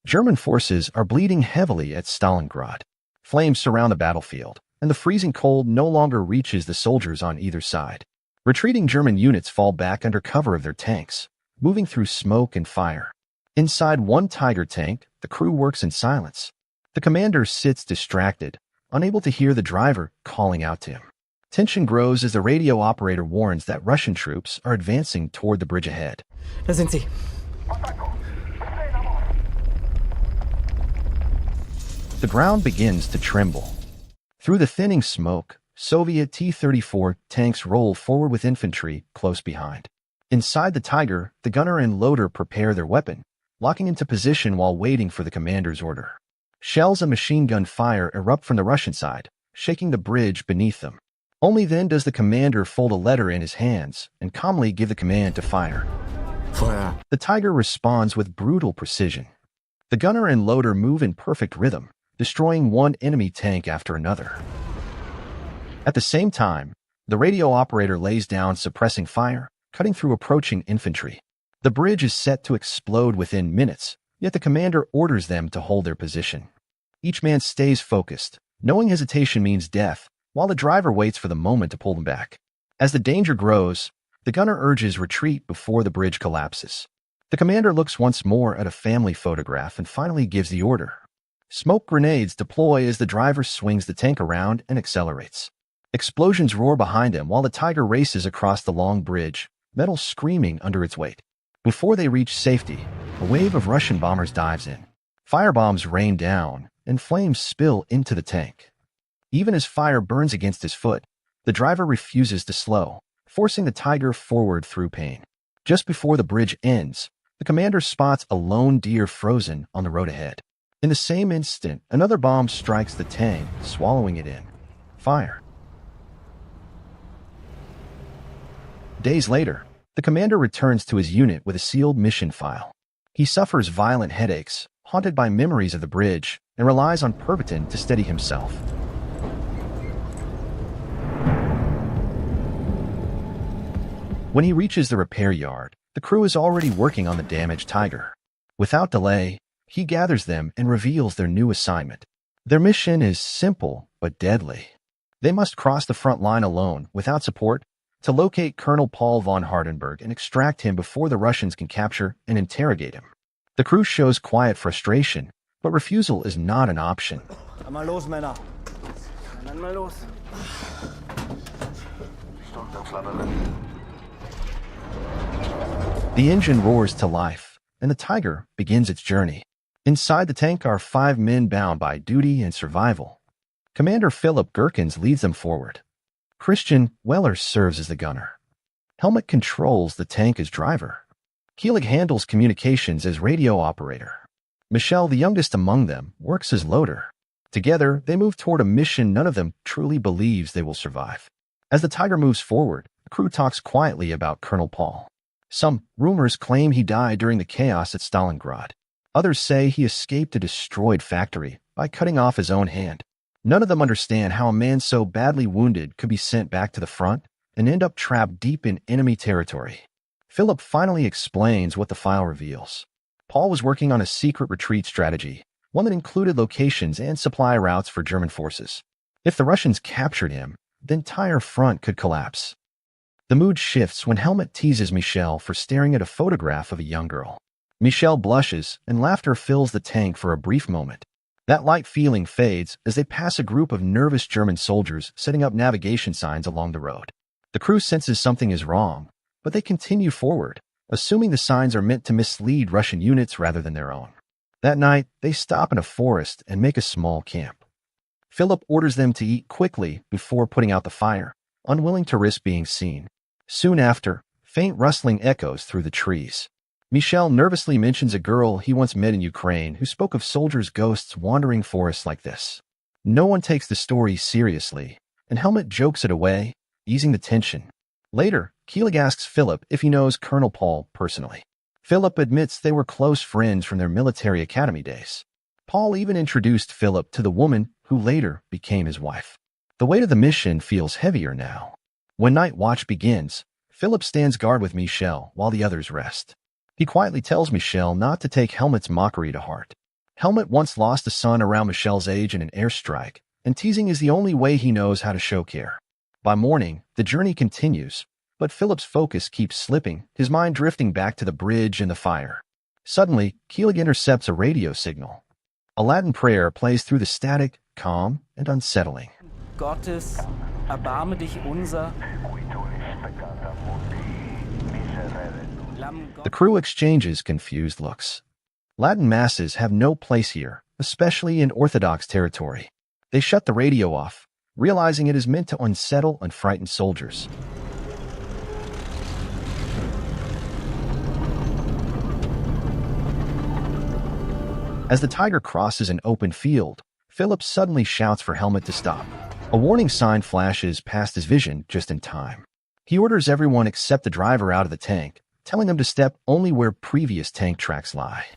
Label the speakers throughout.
Speaker 1: German forces are bleeding heavily at Stalingrad. Flames surround the battlefield, and the freezing cold no longer reaches the soldiers on either side. Retreating German units fall back under cover of their tanks, moving through smoke and fire. Inside one Tiger tank, the crew works in silence. The commander sits distracted, unable to hear the driver calling out to him. Tension grows as the radio operator warns that Russian troops are advancing toward the bridge ahead.
Speaker 2: Da sind sie.
Speaker 1: The ground begins to tremble. Through the thinning smoke, Soviet T-34 tanks roll forward with infantry close behind. Inside the Tiger, the gunner and loader prepare their weapon, locking into position while waiting for the commander's order. Shells and machine gun fire erupt from the Russian side, shaking the bridge beneath them. Only then does the commander fold a letter in his hands and calmly give the command to fire.
Speaker 2: Feuer.
Speaker 1: The Tiger responds with brutal precision. The gunner and loader move in perfect rhythm, destroying one enemy tank after another. At the same time, the radio operator lays down suppressing fire, cutting through approaching infantry. The bridge is set to explode within minutes, yet the commander orders them to hold their position. Each man stays focused, knowing hesitation means death, while the driver waits for the moment to pull them back. As the danger grows, the gunner urges retreat before the bridge collapses. The commander looks once more at a family photograph and finally gives the order. Smoke grenades deploy as the driver swings the tank around and accelerates. Explosions roar behind him while the Tiger races across the long bridge, metal screaming under its weight. Before they reach safety, a wave of Russian bombers dives in. Firebombs rain down, and flames spill into the tank. Even as fire burns against his foot, the driver refuses to slow, forcing the Tiger forward through pain. Just before the bridge ends, the commander spots a lone deer frozen on the road ahead. In the same instant, another bomb strikes the tank, swallowing it in. Fire. Days later, the commander returns to his unit with a sealed mission file. He suffers violent headaches, haunted by memories of the bridge, and relies on Pervitin to steady himself. When he reaches the repair yard, the crew is already working on the damaged Tiger. Without delay, he gathers them and reveals their new assignment. Their mission is simple but deadly. They must cross the front line alone, without support, to locate Colonel Paul von Hardenberg and extract him before the Russians can capture and interrogate him. The crew shows quiet frustration, but refusal is not an option.
Speaker 2: Einmal los, Männer. Einmal los.
Speaker 1: The engine roars to life, and the Tiger begins its journey. Inside the tank are 5 men bound by duty and survival. Commander Philip Gherkins leads them forward. Christian Weller serves as the gunner. Helmut controls the tank as driver. Kielig handles communications as radio operator. Michel, the youngest among them, works as loader. Together, they move toward a mission none of them truly believes they will survive. As the Tiger moves forward, the crew talks quietly about Colonel Paul. Some rumors claim he died during the chaos at Stalingrad. Others say he escaped a destroyed factory by cutting off his own hand. None of them understand how a man so badly wounded could be sent back to the front and end up trapped deep in enemy territory. Philip finally explains what the file reveals. Paul was working on a secret retreat strategy, one that included locations and supply routes for German forces. If the Russians captured him, the entire front could collapse. The mood shifts when Helmut teases Michel for staring at a photograph of a young girl. Michel blushes, and laughter fills the tank for a brief moment. That light feeling fades as they pass a group of nervous German soldiers setting up navigation signs along the road. The crew senses something is wrong, but they continue forward, assuming the signs are meant to mislead Russian units rather than their own. That night, they stop in a forest and make a small camp. Philip orders them to eat quickly before putting out the fire, unwilling to risk being seen. Soon after, faint rustling echoes through the trees. Michel nervously mentions a girl he once met in Ukraine who spoke of soldiers' ghosts wandering forests like this. No one takes the story seriously, and Helmut jokes it away, easing the tension. Later, Kielig asks Philip if he knows Colonel Paul personally. Philip admits they were close friends from their military academy days. Paul even introduced Philip to the woman who later became his wife. The weight of the mission feels heavier now. When night watch begins, Philip stands guard with Michel while the others rest. He quietly tells Michel not to take Helmut's mockery to heart. Helmut once lost a son around Michelle's age in an airstrike, and teasing is the only way he knows how to show care. By morning, the journey continues, but Philip's focus keeps slipping, his mind drifting back to the bridge and the fire. Suddenly, Keelig intercepts a radio signal. A Latin prayer plays through the static, calm and unsettling.
Speaker 3: Gottes, erbarme dich unser.
Speaker 1: The crew exchanges confused looks. Latin masses have no place here, especially in Orthodox territory. They shut the radio off, realizing it is meant to unsettle and frighten soldiers. As the Tiger crosses an open field, Philip suddenly shouts for Helmut to stop. A warning sign flashes past his vision just in time. He orders everyone except the driver out of the tank, telling them to step only where previous tank tracks lie.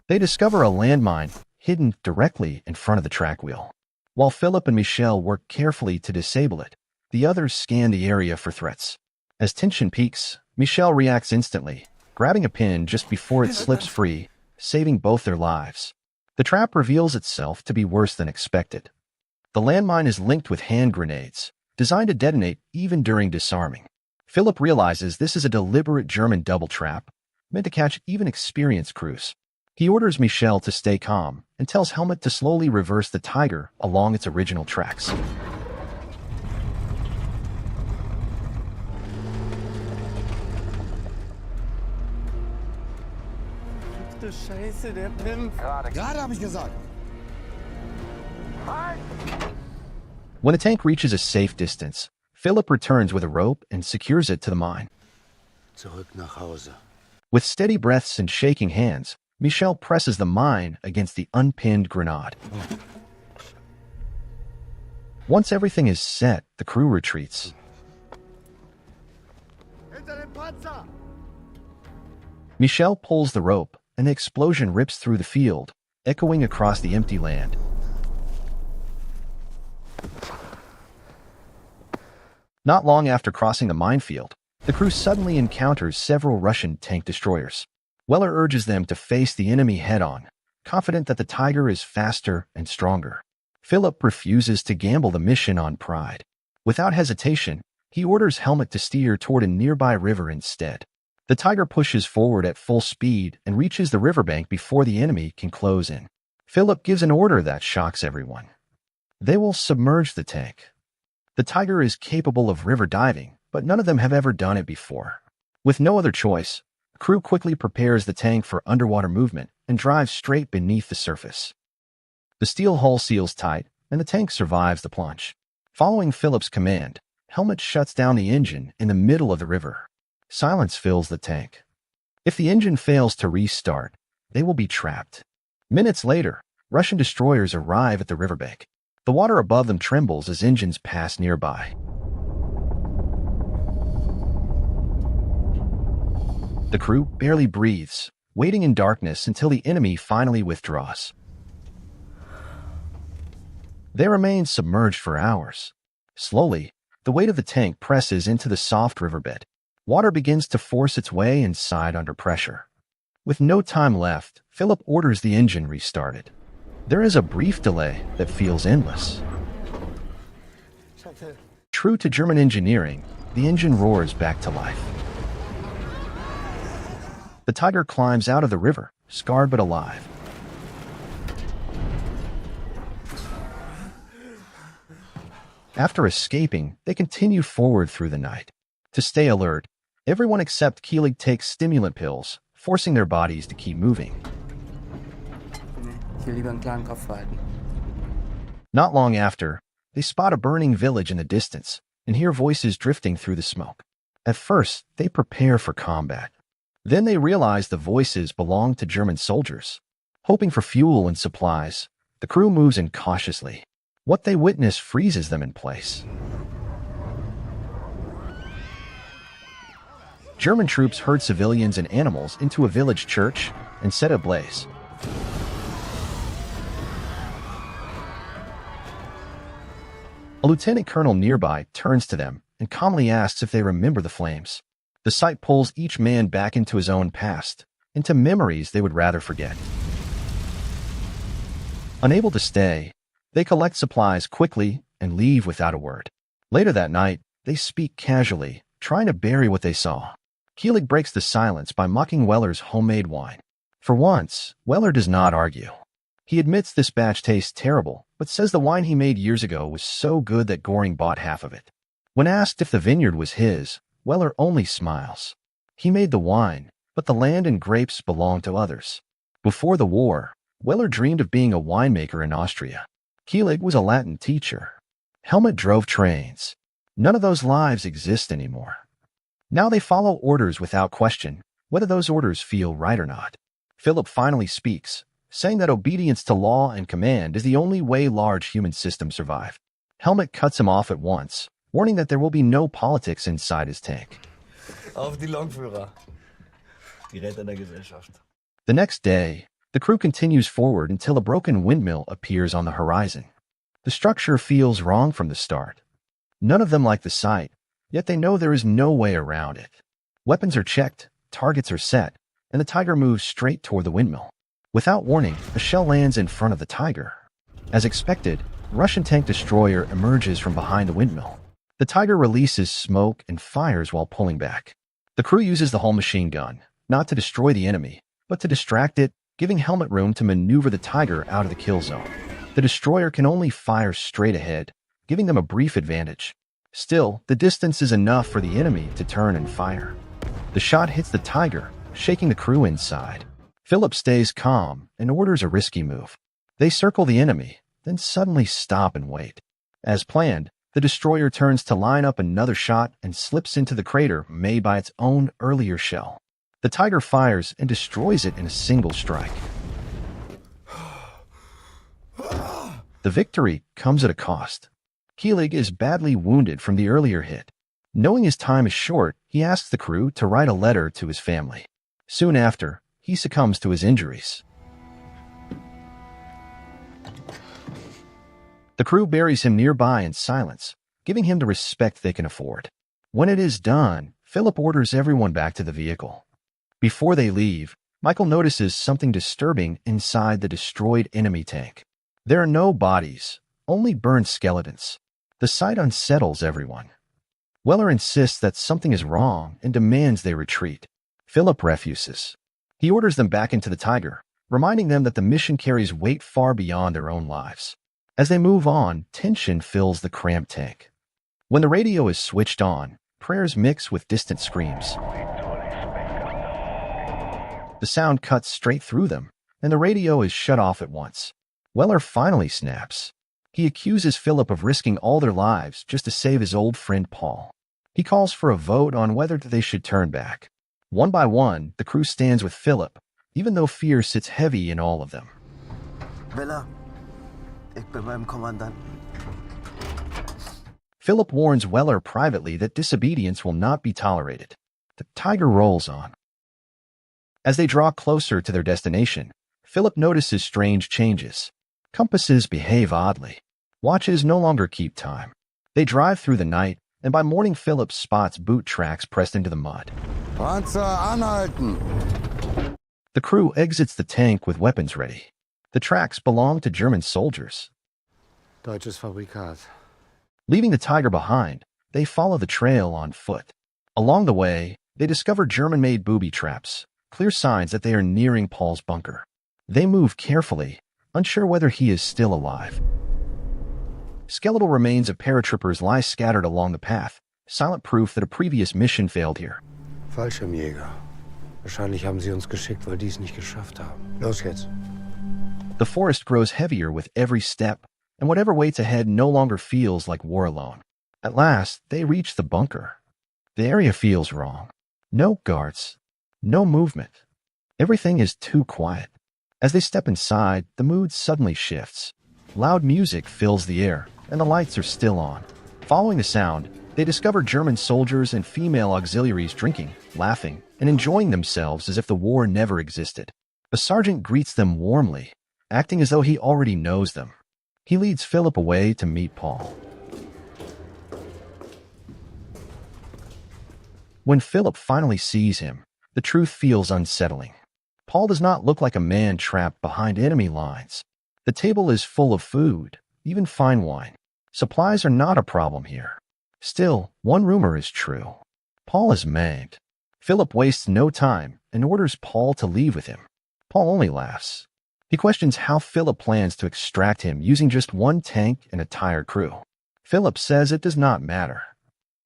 Speaker 1: They discover a landmine hidden directly in front of the track wheel. While Philip and Michelle work carefully to disable it, the others scan the area for threats. As tension peaks, Michelle reacts instantly, grabbing a pin just before it slips free, saving both their lives. The trap reveals itself to be worse than expected. The landmine is linked with hand grenades, designed to detonate even during disarming. Philip realizes this is a deliberate German double trap, meant to catch even experienced crews. He orders Michelle to stay calm and tells Helmut to slowly reverse the Tiger along its original tracks.
Speaker 2: Du Scheiße, der Pimpf.
Speaker 4: Gerade habe ich gesagt.
Speaker 1: When the tank reaches a safe distance, Philip returns with a rope and secures it to the mine.
Speaker 4: Zurück nach Hause.
Speaker 1: With steady breaths and shaking hands, Michelle presses the mine against the unpinned grenade. Once everything is set, the crew retreats.
Speaker 4: Hinter dem Panzer!
Speaker 1: Michelle pulls the rope, and the explosion rips through the field, echoing across the empty land. Not long after crossing the minefield, the crew suddenly encounters several Russian tank destroyers. Weller urges them to face the enemy head-on, confident that the Tiger is faster and stronger. Philip refuses to gamble the mission on pride. Without hesitation, he orders Helmut to steer toward a nearby river instead. The Tiger pushes forward at full speed and reaches the riverbank before the enemy can close in. Philip gives an order that shocks everyone. They will submerge the tank. The Tiger is capable of river diving, but none of them have ever done it before. With no other choice, the crew quickly prepares the tank for underwater movement and drives straight beneath the surface. The steel hull seals tight, and the tank survives the plunge. Following Philip's command, Helmut shuts down the engine in the middle of the river. Silence fills the tank. If the engine fails to restart, they will be trapped. Minutes later, Russian destroyers arrive at the riverbank. The water above them trembles as engines pass nearby. The crew barely breathes, waiting in darkness until the enemy finally withdraws. They remain submerged for hours. Slowly, the weight of the tank presses into the soft riverbed. Water begins to force its way inside under pressure. With no time left, Philip orders the engine restarted. There is a brief delay that feels endless. True to German engineering, the engine roars back to life. The Tiger climbs out of the river, scarred but alive. After escaping, they continue forward through the night. To stay alert, everyone except Keelig takes stimulant pills, forcing their bodies to keep moving.
Speaker 3: Ich will lieber einen klaren Kopf behalten.
Speaker 1: Not long after, they spot a burning village in the distance and hear voices drifting through the smoke. At first, they prepare for combat. Then they realize the voices belong to German soldiers. Hoping for fuel and supplies, the crew moves in cautiously. What they witness freezes them in place. German troops herd civilians and animals into a village church and set it ablaze. A lieutenant colonel nearby turns to them and calmly asks if they remember the flames. The sight pulls each man back into his own past, into memories they would rather forget. Unable to stay, they collect supplies quickly and leave without a word. Later that night, they speak casually, trying to bury what they saw. Keelig breaks the silence by mocking Weller's homemade wine. For once, Weller does not argue. He admits this batch tastes terrible, but says the wine he made years ago was so good that Goring bought half of it. When asked if the vineyard was his, Weller only smiles. He made the wine, but the land and grapes belonged to others. Before the war, Weller dreamed of being a winemaker in Austria. Keelig was a Latin teacher. Helmut drove trains. None of those lives exist anymore. Now they follow orders without question, whether those orders feel right or not. Philip finally speaks, saying that obedience to law and command is the only way large human systems survive. Helmut cuts him off at once, warning that there will be no politics inside his tank.
Speaker 2: Auf die Lokführer. Die Retter der Gesellschaft.
Speaker 1: The next day, the crew continues forward until a broken windmill appears on the horizon. The structure feels wrong from the start. None of them like the sight, yet they know there is no way around it. Weapons are checked, targets are set, and the Tiger moves straight toward the windmill. Without warning, a shell lands in front of the Tiger. As expected, a Russian tank destroyer emerges from behind the windmill. The Tiger releases smoke and fires while pulling back. The crew uses the whole machine gun, not to destroy the enemy, but to distract it, giving Helmut room to maneuver the Tiger out of the kill zone. The destroyer can only fire straight ahead, giving them a brief advantage. Still, the distance is enough for the enemy to turn and fire. The shot hits the Tiger, shaking the crew inside. Philip stays calm and orders a risky move. They circle the enemy, then suddenly stop and wait. As planned, the destroyer turns to line up another shot and slips into the crater made by its own earlier shell. The Tiger fires and destroys it in a single strike. The victory comes at a cost. Keelig is badly wounded from the earlier hit. Knowing his time is short, he asks the crew to write a letter to his family. Soon after, he succumbs to his injuries. The crew buries him nearby in silence, giving him the respect they can afford. When it is done, Philip orders everyone back to the vehicle. Before they leave, Michael notices something disturbing inside the destroyed enemy tank. There are no bodies, only burned skeletons. The sight unsettles everyone. Weller insists that something is wrong and demands they retreat. Philip refuses. He orders them back into the Tiger, reminding them that the mission carries weight far beyond their own lives. As they move on, tension fills the cramped tank. When the radio is switched on, prayers mix with distant screams. The sound cuts straight through them, and the radio is shut off at once. Weller finally snaps. He accuses Philip of risking all their lives just to save his old friend Paul. He calls for a vote on whether they should turn back. One by one, the crew stands with Philip, even though fear sits heavy in all of them.
Speaker 4: Weller, ik ben beim Kommandanten.
Speaker 1: Philip warns Weller privately that disobedience will not be tolerated. The Tiger rolls on. As they draw closer to their destination, Philip notices strange changes. Compasses behave oddly. Watches no longer keep time. They drive through the night, and by morning Philip spots boot tracks pressed into the mud.
Speaker 4: Panzer anhalten!
Speaker 1: The crew exits the tank with weapons ready. The tracks belong to German soldiers.
Speaker 4: Deutsches Fabrikat.
Speaker 1: Leaving the Tiger behind, they follow the trail on foot. Along the way, they discover German-made booby traps, clear signs that they are nearing Paul's bunker. They move carefully, unsure whether he is still alive. Skeletal remains of paratroopers lie scattered along the path, silent proof that a previous mission failed here.
Speaker 4: Fallschirmjäger. Wahrscheinlich haben sie uns geschickt, weil die es nicht geschafft haben. Los jetzt.
Speaker 1: The forest grows heavier with every step, and whatever waits ahead no longer feels like war alone. At last, they reach the bunker. The area feels wrong. No guards. No movement. Everything is too quiet. As they step inside, the mood suddenly shifts. Loud music fills the air, and the lights are still on. Following the sound, they discover German soldiers and female auxiliaries drinking, laughing, and enjoying themselves as if the war never existed. A sergeant greets them warmly, acting as though he already knows them. He leads Philip away to meet Paul. When Philip finally sees him, the truth feels unsettling. Paul does not look like a man trapped behind enemy lines. The table is full of food, even fine wine. Supplies are not a problem here. Still, one rumor is true. Paul is maimed. Philip wastes no time and orders Paul to leave with him. Paul only laughs. He questions how Philip plans to extract him using just one tank and a tired crew. Philip says it does not matter.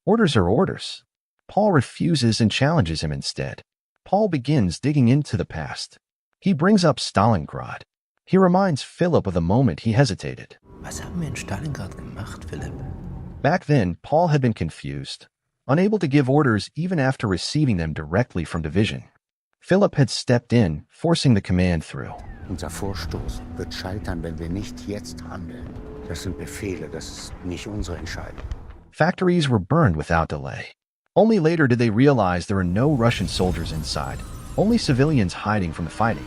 Speaker 1: Orders are orders. Paul refuses and challenges him instead. Paul begins digging into the past. He brings up Stalingrad. He reminds Philip of the moment he hesitated.
Speaker 5: Was haben wir in Stalingrad gemacht, Philipp?
Speaker 1: Back then, Paul had been confused, unable to give orders even after receiving them directly from division. Philip had stepped in, forcing the command through.
Speaker 4: Unser Vorstoß wird scheitern, wenn wir nicht jetzt handeln. Das sind Befehle, das ist nicht unsere Entscheidung.
Speaker 1: Factories were burned without delay. Only later did they realize there were no Russian soldiers inside, only civilians hiding from the fighting.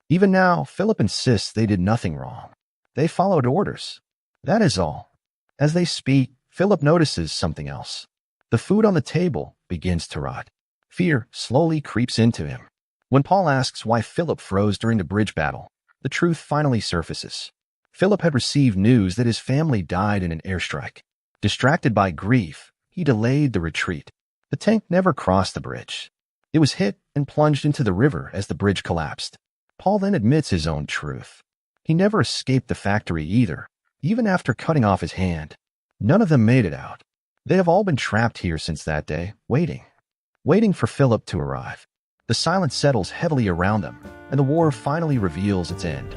Speaker 1: Even now, Philip insists they did nothing wrong. They followed orders. That is all. As they speak, Philip notices something else. The food on the table begins to rot. Fear slowly creeps into him. When Paul asks why Philip froze during the bridge battle, the truth finally surfaces. Philip had received news that his family died in an airstrike. Distracted by grief, he delayed the retreat. The tank never crossed the bridge. It was hit and plunged into the river as the bridge collapsed. Paul then admits his own truth. He never escaped the factory either, even after cutting off his hand. None of them made it out. They have all been trapped here since that day, waiting for Philip to arrive. The silence settles heavily around them, and the war finally reveals its end.